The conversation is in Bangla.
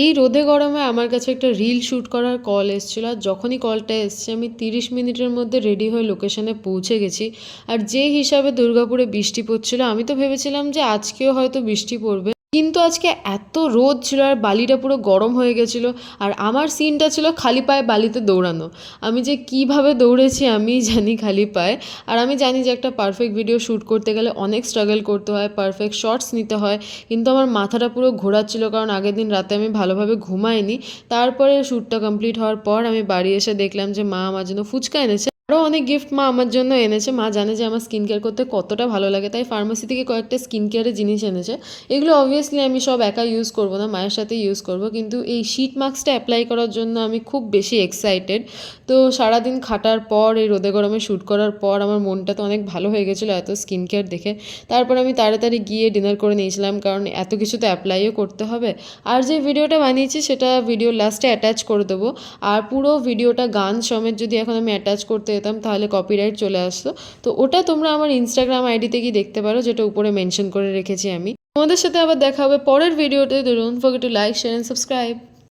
এই রোদে গরমে আমার কাছে একটা রিল শ্যুট করার কল এসেছিলো, আর যখনই কলটা এসছে আমি 30 মিনিটের মধ্যে রেডি হয়ে লোকেশনে পৌঁছে গেছি। আর যে হিসাবে দুর্গাপুরে বৃষ্টি পড়ছিল, আমি তো ভেবেছিলাম যে আজকেও হয়তো বৃষ্টি পড়বে, কিন্তু আজকে এত রোদ ছিল আর বালিটা পুরো গরম হয়ে গেছিলো। আর আমার সিনটা ছিল খালি পায়ে বালিতে দৌড়ানো। আমি যে কিভাবে দৌড়েছি আমি জানি খালি পায়ে। আর আমি জানি যে একটা পারফেক্ট ভিডিও শ্যুট করতে গেলে অনেক স্ট্রাগল করতে হয়, পারফেক্ট শর্টস নিতে হয়, কিন্তু আমার মাথাটা পুরো ঘোরাচ্ছিল কারণ আগের দিন রাতে আমি ভালোভাবে ঘুমাইনি। তারপরে শ্যুটটা কমপ্লিট হওয়ার পর আমি বাড়ি এসে দেখলাম যে মা আমার জন্য ফুচকা এনেছে, আরও অনেক গিফট মা আমার জন্য এনেছে। মা জানে যে আমার স্কিন কেয়ার করতে কতটা ভালো লাগে, তাই ফার্মেসি থেকে কয়েকটা স্কিন কেয়ারের জিনিস এনেছে। এগুলো অবভিয়াসলি আমি সব একা ইউজ করবো না, মায়ের সাথে ইউজ করব, কিন্তু এই শীট মাস্কটা অ্যাপ্লাই করার জন্য আমি খুব বেশি এক্সাইটেড। তো সারাদিন খাটার পর এই রোদে গরমে শ্যুট করার পর আমার মনটা তো অনেক ভালো হয়ে গেছিলো এত স্কিন কেয়ার দেখে। তারপর আমি তাড়াতাড়ি গিয়ে ডিনার করে নিয়েছিলাম, কারণ এত কিছু তো অ্যাপ্লাইও করতে হবে। আর যে ভিডিওটা বানিয়েছি সেটা ভিডিও লাস্টে অ্যাটাচ করে দেবো। আর পুরো ভিডিওটা গান সমেত যদি এখন আমি অ্যাটাচ করতে যেতাম তাহলে কপিরাইট চলে আসতো। তো ওটা তোমরা আমার ইনস্টাগ্রাম আইডিতে গিয়ে দেখতে পারো, যেটা উপরে মেনশন করে রেখেছি আমি। তোমাদের সাথে আবার দেখা হবে পরের ভিডিওতে। Don't forget to like, share and subscribe.